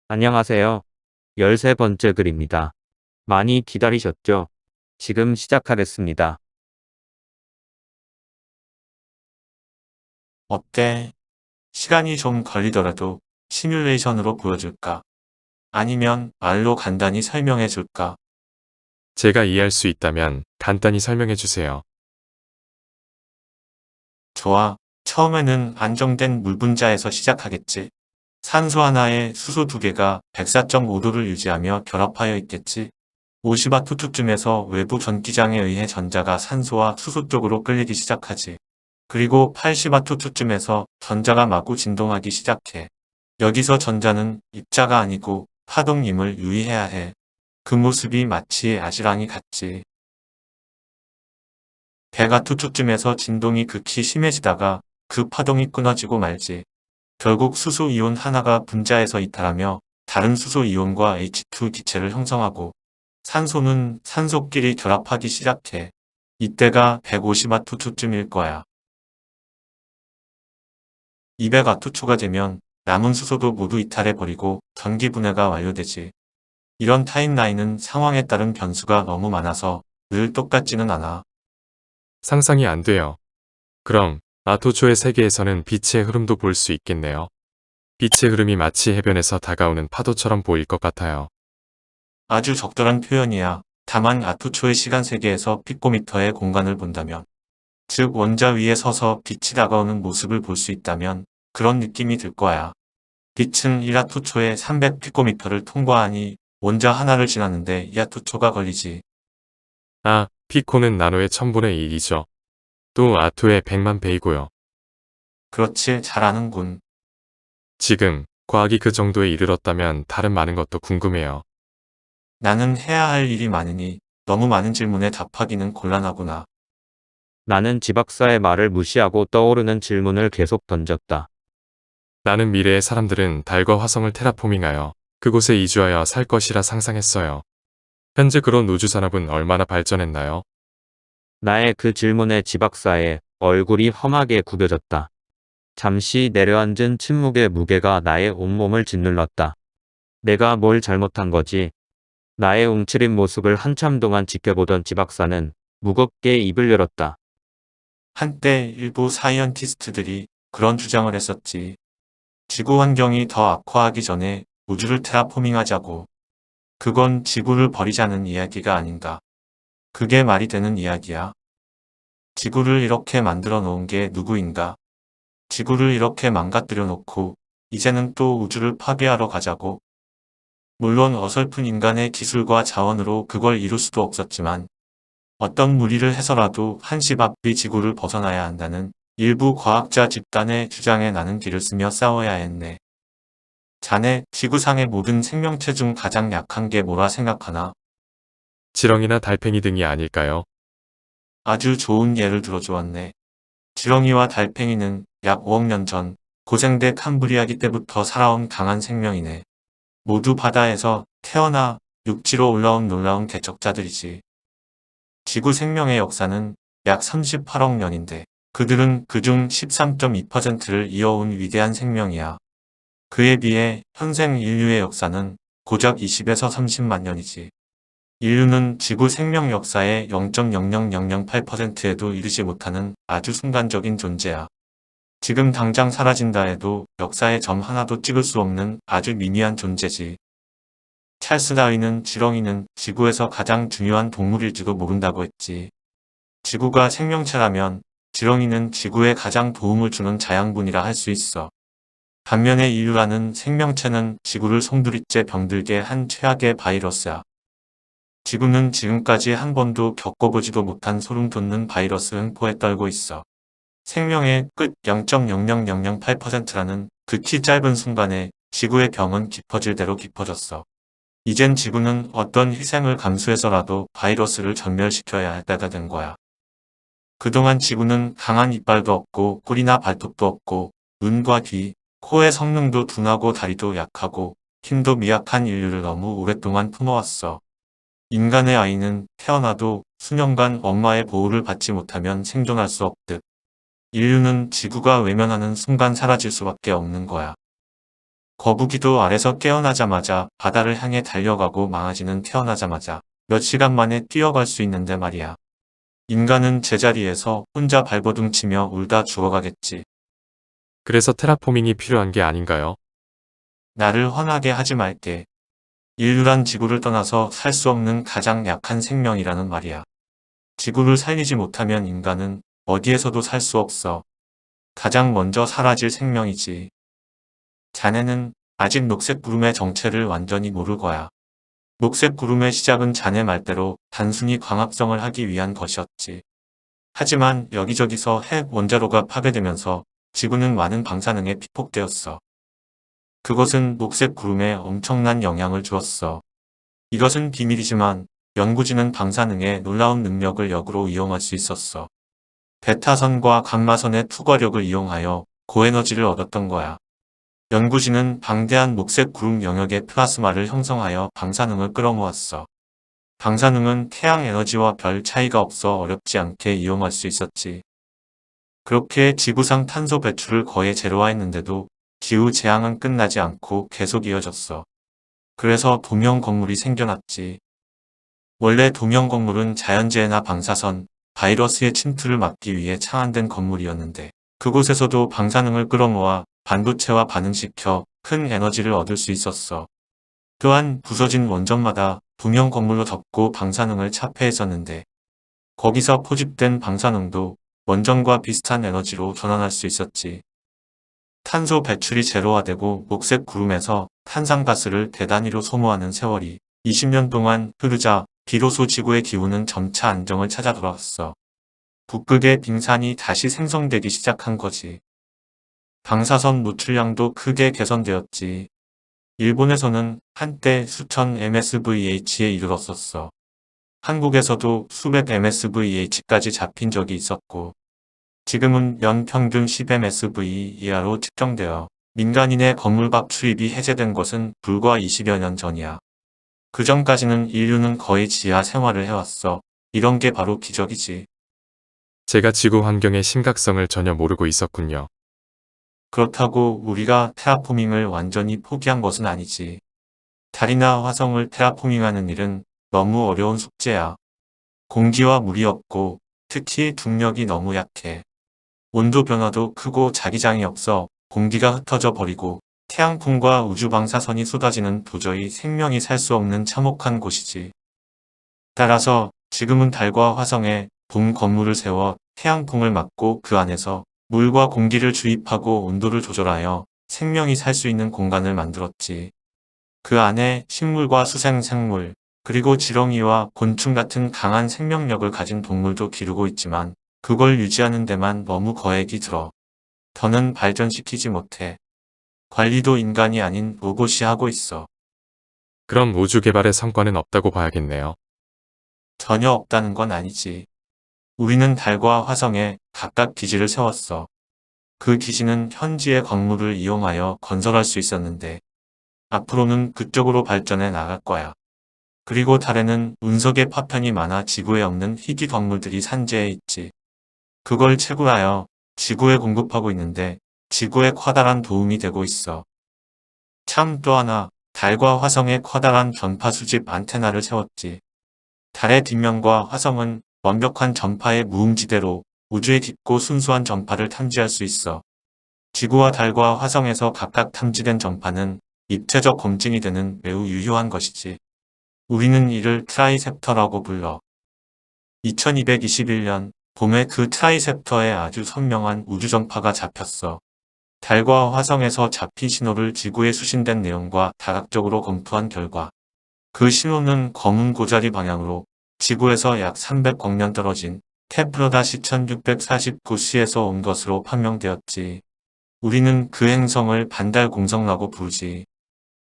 안녕하세요. 13번째 글입니다. 많이 기다리셨죠? 지금 시작하겠습니다. 어때? 시간이 좀 걸리더라도 시뮬레이션으로 보여줄까? 아니면 말로 간단히 설명해 줄까? 제가 이해할 수 있다면 간단히 설명해 주세요. 좋아. 처음에는 안정된 물 분자에서 시작하겠지. 산소 하나에 수소 두 개가 104.5도를 유지하며 결합하여 있겠지. 50와트쯤에서 외부 전기장에 의해 전자가 산소와 수소 쪽으로 끌리기 시작하지. 그리고 80와트쯤에서 전자가 마구 진동하기 시작해. 여기서 전자는 입자가 아니고 파동임을 유의해야 해. 그 모습이 마치 아지랑이 같지. 100와트쯤에서 진동이 극히 심해지다가 그 파동이 끊어지고 말지. 결국 수소이온 하나가 분자에서 이탈하며 다른 수소이온과 H2 기체를 형성하고 산소는 산소끼리 결합하기 시작해. 이때가 150와트쯤일 거야. 200와트초가 되면 남은 수소도 모두 이탈해버리고 전기 분해가 완료되지. 이런 타임라인은 상황에 따른 변수가 너무 많아서 늘 똑같지는 않아. 상상이 안 돼요. 그럼 아토초의 세계에서는 빛의 흐름도 볼 수 있겠네요. 빛의 흐름이 마치 해변에서 다가오는 파도처럼 보일 것 같아요. 아주 적절한 표현이야. 다만 아토초의 시간 세계에서 피코미터의 공간을 본다면, 즉 원자 위에 서서 빛이 다가오는 모습을 볼 수 있다면 그런 느낌이 들 거야. 빛은 1아토초에 300피코미터를 통과하니 원자 하나를 지나는데 2아토초가 걸리지. 아, 피코는 나노의 1000분의 1이죠. 또 아토의 100만 배이고요. 그렇지, 잘 아는군. 지금 과학이 그 정도에 이르렀다면 다른 많은 것도 궁금해요. 나는 해야 할 일이 많으니 너무 많은 질문에 답하기는 곤란하구나. 나는 지박사의 말을 무시하고 떠오르는 질문을 계속 던졌다. 나는 미래의 사람들은 달과 화성을 테라포밍하여 그곳에 이주하여 살 것이라 상상했어요. 현재 그런 우주 산업은 얼마나 발전했나요? 나의 그 질문에 지박사의 얼굴이 험하게 구겨졌다. 잠시 내려앉은 침묵의 무게가 나의 온몸을 짓눌렀다. 내가 뭘 잘못한 거지? 나의 움츠린 모습을 한참 동안 지켜보던 지박사는 무겁게 입을 열었다. 한때 일부 사이언티스트들이 그런 주장을 했었지. 지구 환경이 더 악화하기 전에 우주를 테라포밍하자고. 그건 지구를 버리자는 이야기가 아닌가. 그게 말이 되는 이야기야. 지구를 이렇게 만들어 놓은 게 누구인가? 지구를 이렇게 망가뜨려 놓고 이제는 또 우주를 파괴하러 가자고. 물론 어설픈 인간의 기술과 자원으로 그걸 이룰 수도 없었지만 어떤 무리를 해서라도 한시바삐 지구를 벗어나야 한다는 일부 과학자 집단의 주장에 나는 길을 쓰며 싸워야 했네. 자네, 지구상의 모든 생명체 중 가장 약한 게 뭐라 생각하나? 지렁이나 달팽이 등이 아닐까요? 아주 좋은 예를 들어주었네. 지렁이와 달팽이는 약 5억 년 전 고생대 캄브리아기 때부터 살아온 강한 생명이네. 모두 바다에서 태어나 육지로 올라온 놀라운 개척자들이지. 지구 생명의 역사는 약 38억 년인데 그들은 그중 13.2%를 이어온 위대한 생명이야. 그에 비해 현생 인류의 역사는 고작 20에서 30만 년이지. 인류는 지구 생명 역사의 0.00008%에도 이르지 못하는 아주 순간적인 존재야. 지금 당장 사라진다 해도 역사의 점 하나도 찍을 수 없는 아주 미미한 존재지. 찰스 다윈은 지렁이는 지구에서 가장 중요한 동물일지도 모른다고 했지. 지구가 생명체라면 지렁이는 지구에 가장 도움을 주는 자양분이라 할 수 있어. 반면에 인류라는 생명체는 지구를 송두리째 병들게 한 최악의 바이러스야. 지구는 지금까지 한 번도 겪어보지도 못한 소름 돋는 바이러스 횡포에 떨고 있어. 생명의 끝 0.00008%라는 극히 짧은 순간에 지구의 병은 깊어질 대로 깊어졌어. 이젠 지구는 어떤 희생을 감수해서라도 바이러스를 전멸시켜야 할 때가 된 거야. 그동안 지구는 강한 이빨도 없고 꼬리나 발톱도 없고 눈과 귀, 코의 성능도 둔하고 다리도 약하고 힘도 미약한 인류를 너무 오랫동안 품어왔어. 인간의 아이는 태어나도 수년간 엄마의 보호를 받지 못하면 생존할 수 없듯 인류는 지구가 외면하는 순간 사라질 수밖에 없는 거야. 거북이도 알에서 깨어나자마자 바다를 향해 달려가고 망아지는 태어나자마자 몇 시간 만에 뛰어갈 수 있는데 말이야. 인간은 제자리에서 혼자 발버둥 치며 울다 죽어가겠지. 그래서 테라포밍이 필요한 게 아닌가요? 나를 화나게 하지 말게. 인류란 지구를 떠나서 살 수 없는 가장 약한 생명이라는 말이야. 지구를 살리지 못하면 인간은 어디에서도 살 수 없어. 가장 먼저 사라질 생명이지. 자네는 아직 녹색 구름의 정체를 완전히 모를 거야. 녹색 구름의 시작은 자네 말대로 단순히 광합성을 하기 위한 것이었지. 하지만 여기저기서 핵 원자로가 파괴되면서 지구는 많은 방사능에 피폭되었어. 그것은 녹색 구름에 엄청난 영향을 주었어. 이것은 비밀이지만 연구진은 방사능의 놀라운 능력을 역으로 이용할 수 있었어. 베타선과 감마선의 투과력을 이용하여 고에너지를 얻었던 거야. 연구진은 방대한 녹색 구름 영역의 플라스마를 형성하여 방사능을 끌어모았어. 방사능은 태양 에너지와 별 차이가 없어 어렵지 않게 이용할 수 있었지. 그렇게 지구상 탄소 배출을 거의 제로화했는데도 기후 재앙은 끝나지 않고 계속 이어졌어. 그래서 도명 건물이 생겨났지. 원래 도명 건물은 자연재해나 방사선, 바이러스의 침투를 막기 위해 창안된 건물이었는데 그곳에서도 방사능을 끌어모아 반도체와 반응시켜 큰 에너지를 얻을 수 있었어. 또한 부서진 원전마다 도명 건물로 덮고 방사능을 차폐했었는데 거기서 포집된 방사능도 원전과 비슷한 에너지로 전환할 수 있었지. 탄소 배출이 제로화되고 녹색 구름에서 탄산가스를 대단위로 소모하는 세월이 20년 동안 흐르자 비로소 지구의 기후는 점차 안정을 찾아 돌아왔어. 북극의 빙산이 다시 생성되기 시작한 거지. 방사선 노출량도 크게 개선되었지. 일본에서는 한때 수천 msvh에 이르렀었어. 한국에서도 수백 msvh까지 잡힌 적이 있었고 지금은 연 평균 10msv 이하로 측정되어 민간인의 건물 밖 출입이 해제된 것은 불과 20여 년 전이야. 그 전까지는 인류는 거의 지하 생활을 해왔어. 이런 게 바로 기적이지. 제가 지구 환경의 심각성을 전혀 모르고 있었군요. 그렇다고 우리가 테라포밍을 완전히 포기한 것은 아니지. 달이나 화성을 테라포밍하는 일은 너무 어려운 숙제야. 공기와 물이 없고 특히 중력이 너무 약해. 온도 변화도 크고 자기장이 없어 공기가 흩어져 버리고 태양풍과 우주 방사선이 쏟아지는 도저히 생명이 살 수 없는 참혹한 곳이지. 따라서 지금은 달과 화성에 봄 건물을 세워 태양풍을 막고 그 안에서 물과 공기를 주입하고 온도를 조절하여 생명이 살 수 있는 공간을 만들었지. 그 안에 식물과 수생생물, 그리고 지렁이와 곤충 같은 강한 생명력을 가진 동물도 기르고 있지만 그걸 유지하는 데만 너무 거액이 들어. 더는 발전시키지 못해. 관리도 인간이 아닌 로봇이 하고 있어. 그럼 우주 개발의 성과는 없다고 봐야겠네요. 전혀 없다는 건 아니지. 우리는 달과 화성에 각각 기지를 세웠어. 그 기지는 현지의 광물을 이용하여 건설할 수 있었는데 앞으로는 그쪽으로 발전해 나갈 거야. 그리고 달에는 운석의 파편이 많아 지구에 없는 희귀 광물들이 산재해 있지. 그걸 채굴하여 지구에 공급하고 있는데 지구에 커다란 도움이 되고 있어. 참 또 하나, 달과 화성에 커다란 전파 수집 안테나를 세웠지. 달의 뒷면과 화성은 완벽한 전파의 무음지대로 우주의 깊고 순수한 전파를 탐지할 수 있어. 지구와 달과 화성에서 각각 탐지된 전파는 입체적 검증이 되는 매우 유효한 것이지. 우리는 이를 트라이셉터라고 불러. 2221년 봄에 그 트라이셉터에 아주 선명한 우주전파가 잡혔어. 달과 화성에서 잡힌 신호를 지구에 수신된 내용과 다각적으로 검토한 결과 그 신호는 검은 고자리 방향으로 지구에서 약 300광년 떨어진 테플러다시 1649c에서 온 것으로 판명되었지. 우리는 그 행성을 반달공성라고 부르지.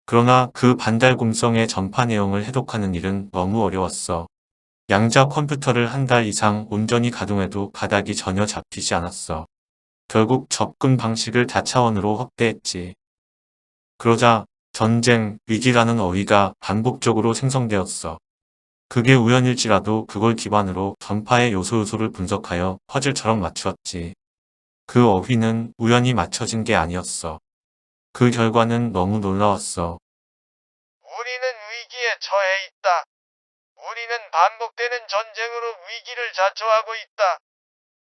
그러나 그 반달공성의 전파 내용을 해독하는 일은 너무 어려웠어. 양자 컴퓨터를 한 달 이상 온전히 가동해도 가닥이 전혀 잡히지 않았어. 결국 접근 방식을 다차원으로 확대했지. 그러자 전쟁, 위기라는 어휘가 반복적으로 생성되었어. 그게 우연일지라도 그걸 기반으로 전파의 요소를 분석하여 퍼즐처럼 맞추었지. 그 어휘는 우연히 맞춰진 게 아니었어. 그 결과는 너무 놀라웠어. 우리는 위기에 처해 있다. 우리는 반복되는 전쟁으로 위기를 자초하고 있다.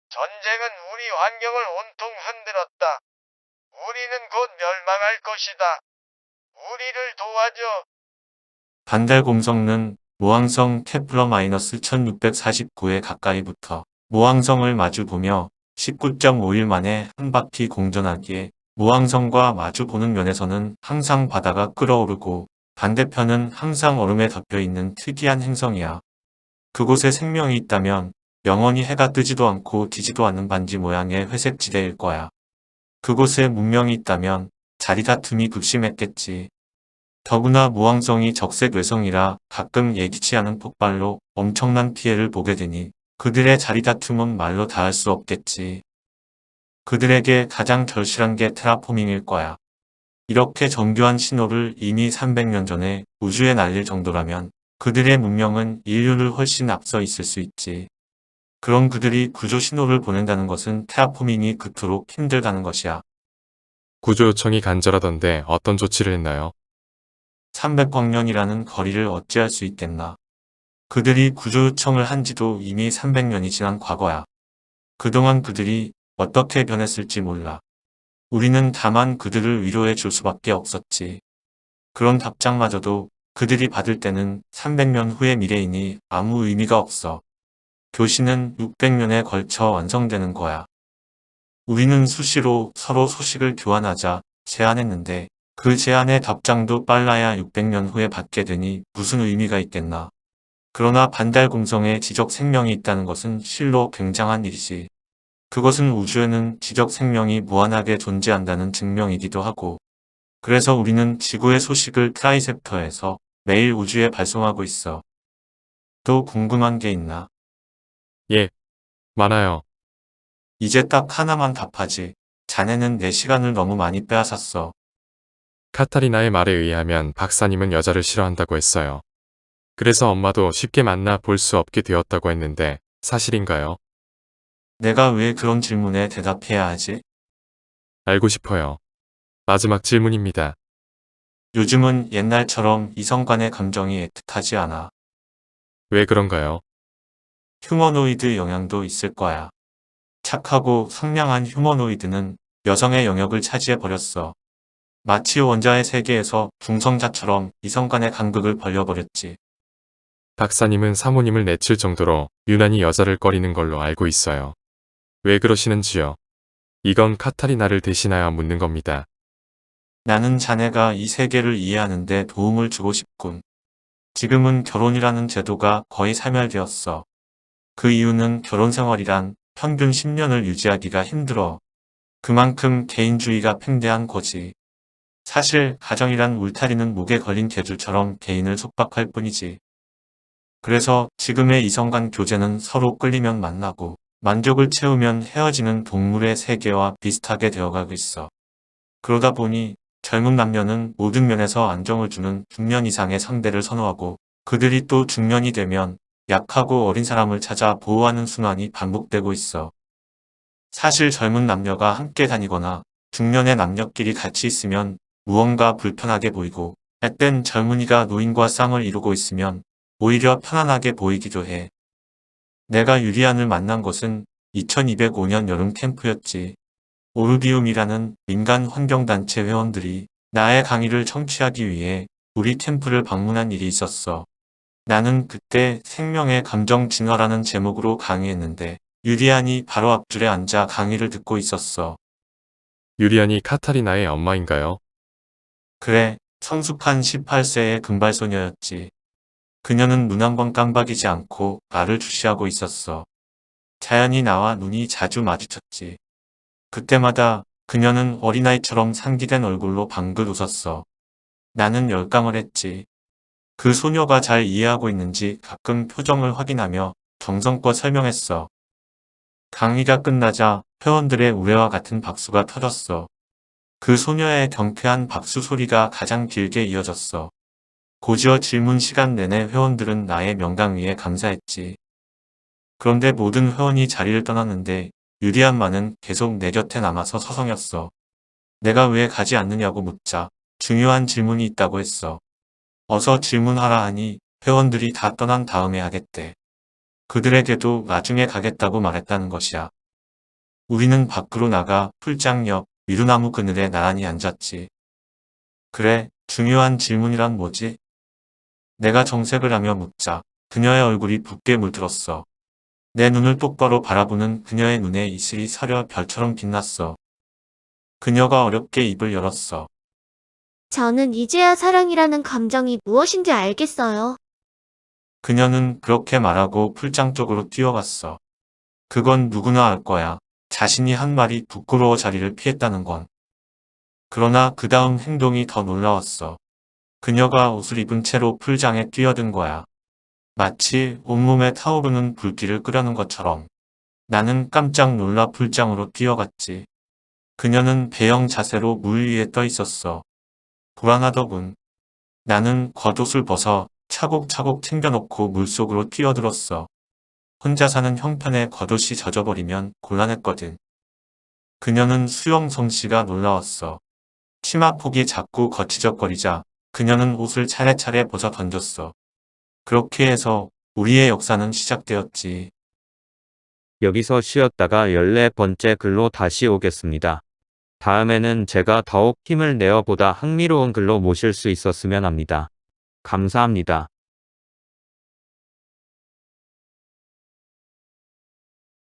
전쟁은 우리 환경을 온통 흔들었다. 우리는 곧 멸망할 것이다. 우리를 도와줘. 반달곰성은 모항성 케플러-1649에 가까이부터 모항성을 마주보며 19.5일 만에 한 바퀴 공전하기에 모항성과 마주보는 면에서는 항상 바다가 끓어오르고 반대편은 항상 얼음에 덮여 있는 특이한 행성이야. 그곳에 생명이 있다면 영원히 해가 뜨지도 않고 지지도 않는 반지 모양의 회색 지대일 거야. 그곳에 문명이 있다면 자리다툼이 극심했겠지. 더구나 모항성이 적색 외성이라 가끔 예기치 않은 폭발로 엄청난 피해를 보게 되니 그들의 자리다툼은 말로 다 할 수 없겠지. 그들에게 가장 절실한 게 테라포밍일 거야. 이렇게 정교한 신호를 이미 300년 전에 우주에 날릴 정도라면 그들의 문명은 인류를 훨씬 앞서 있을 수 있지. 그럼 그들이 구조 신호를 보낸다는 것은 테라포밍이 그토록 힘들다는 것이야. 구조 요청이 간절하던데 어떤 조치를 했나요? 300광년이라는 거리를 어찌할 수 있겠나. 그들이 구조 요청을 한 지도 이미 300년이 지난 과거야. 그동안 그들이 어떻게 변했을지 몰라. 우리는 다만 그들을 위로해 줄 수밖에 없었지. 그런 답장마저도 그들이 받을 때는 300년 후의 미래이니 아무 의미가 없어. 교신은 600년에 걸쳐 완성되는 거야. 우리는 수시로 서로 소식을 교환하자 제안했는데 그 제안의 답장도 빨라야 600년 후에 받게 되니 무슨 의미가 있겠나. 그러나 반달곰성에 지적 생명이 있다는 것은 실로 굉장한 일이지. 그것은 우주에는 지적 생명이 무한하게 존재한다는 증명이기도 하고, 그래서 우리는 지구의 소식을 트라이셉터에서 매일 우주에 발송하고 있어. 또 궁금한 게 있나? 예, 많아요. 이제 딱 하나만 답하지. 자네는 내 시간을 너무 많이 빼앗았어. 카타리나의 말에 의하면 박사님은 여자를 싫어한다고 했어요. 그래서 엄마도 쉽게 만나 볼 수 없게 되었다고 했는데 사실인가요? 내가 왜 그런 질문에 대답해야 하지? 알고 싶어요. 마지막 질문입니다. 요즘은 옛날처럼 이성 간의 감정이 애틋하지 않아. 왜 그런가요? 휴머노이드 영향도 있을 거야. 착하고 상냥한 휴머노이드는 여성의 영역을 차지해버렸어. 마치 원자의 세계에서 중성자처럼 이성 간의 간극을 벌려버렸지. 박사님은 사모님을 내칠 정도로 유난히 여자를 꺼리는 걸로 알고 있어요. 왜 그러시는지요? 이건 카타리나를 대신하여 묻는 겁니다. 나는 자네가 이 세계를 이해하는 데 도움을 주고 싶군. 지금은 결혼이라는 제도가 거의 사멸되었어. 그 이유는 결혼 생활이란 평균 10년을 유지하기가 힘들어. 그만큼 개인주의가 팽배한 거지. 사실 가정이란 울타리는 목에 걸린 개줄처럼 개인을 속박할 뿐이지. 그래서 지금의 이성 간 교제는 서로 끌리면 만나고 만족을 채우면 헤어지는 동물의 세계와 비슷하게 되어가고 있어. 그러다 보니 젊은 남녀는 모든 면에서 안정을 주는 중년 이상의 상대를 선호하고 그들이 또 중년이 되면 약하고 어린 사람을 찾아 보호하는 순환이 반복되고 있어. 사실 젊은 남녀가 함께 다니거나 중년의 남녀끼리 같이 있으면 무언가 불편하게 보이고 앳된 젊은이가 노인과 쌍을 이루고 있으면 오히려 편안하게 보이기도 해. 내가 유리안을 만난 것은 2205년 여름 캠프였지. 오르비움이라는 민간 환경단체 회원들이 나의 강의를 청취하기 위해 우리 캠프를 방문한 일이 있었어. 나는 그때 생명의 감정 진화라는 제목으로 강의했는데 유리안이 바로 앞줄에 앉아 강의를 듣고 있었어. 유리안이 카타리나의 엄마인가요? 그래, 성숙한 18세의 금발소녀였지. 그녀는 눈 한 번 깜박이지 않고 나를 주시하고 있었어. 자연히 나와 눈이 자주 마주쳤지. 그때마다 그녀는 어린아이처럼 상기된 얼굴로 방긋 웃었어. 나는 열감을 했지. 그 소녀가 잘 이해하고 있는지 가끔 표정을 확인하며 정성껏 설명했어. 강의가 끝나자 회원들의 우레와 같은 박수가 터졌어. 그 소녀의 경쾌한 박수 소리가 가장 길게 이어졌어. 고지어 질문 시간 내내 회원들은 나의 명강의에 감사했지. 그런데 모든 회원이 자리를 떠났는데 유리한만은 계속 내 곁에 남아서 서성였어. 내가 왜 가지 않느냐고 묻자 중요한 질문이 있다고 했어. 어서 질문하라 하니 회원들이 다 떠난 다음에 하겠대. 그들에게도 나중에 가겠다고 말했다는 것이야. 우리는 밖으로 나가 풀장 옆 미루나무 그늘에 나란히 앉았지. 그래, 중요한 질문이란 뭐지? 내가 정색을 하며 묻자 그녀의 얼굴이 붓게 물들었어. 내 눈을 똑바로 바라보는 그녀의 눈에 이슬이 서려 별처럼 빛났어. 그녀가 어렵게 입을 열었어. 저는 이제야 사랑이라는 감정이 무엇인지 알겠어요. 그녀는 그렇게 말하고 풀장 쪽으로 뛰어갔어. 그건 누구나 알 거야. 자신이 한 말이 부끄러워 자리를 피했다는 건. 그러나 그 다음 행동이 더 놀라웠어. 그녀가 옷을 입은 채로 풀장에 뛰어든 거야. 마치 온몸에 타오르는 불길을 끄려는 것처럼. 나는 깜짝 놀라 풀장으로 뛰어갔지. 그녀는 배영 자세로 물 위에 떠 있었어. 불안하더군. 나는 겉옷을 벗어 차곡차곡 챙겨놓고 물속으로 뛰어들었어. 혼자 사는 형편에 겉옷이 젖어버리면 곤란했거든. 그녀는 수영 솜씨가 놀라웠어. 치마폭이 자꾸 거치적거리자 그녀는 옷을 차례차례 벗어 던졌어. 그렇게 해서 우리의 역사는 시작되었지. 여기서 쉬었다가 14번째 글로 다시 오겠습니다. 다음에는 제가 더욱 힘을 내어 보다 흥미로운 글로 모실 수 있었으면 합니다. 감사합니다.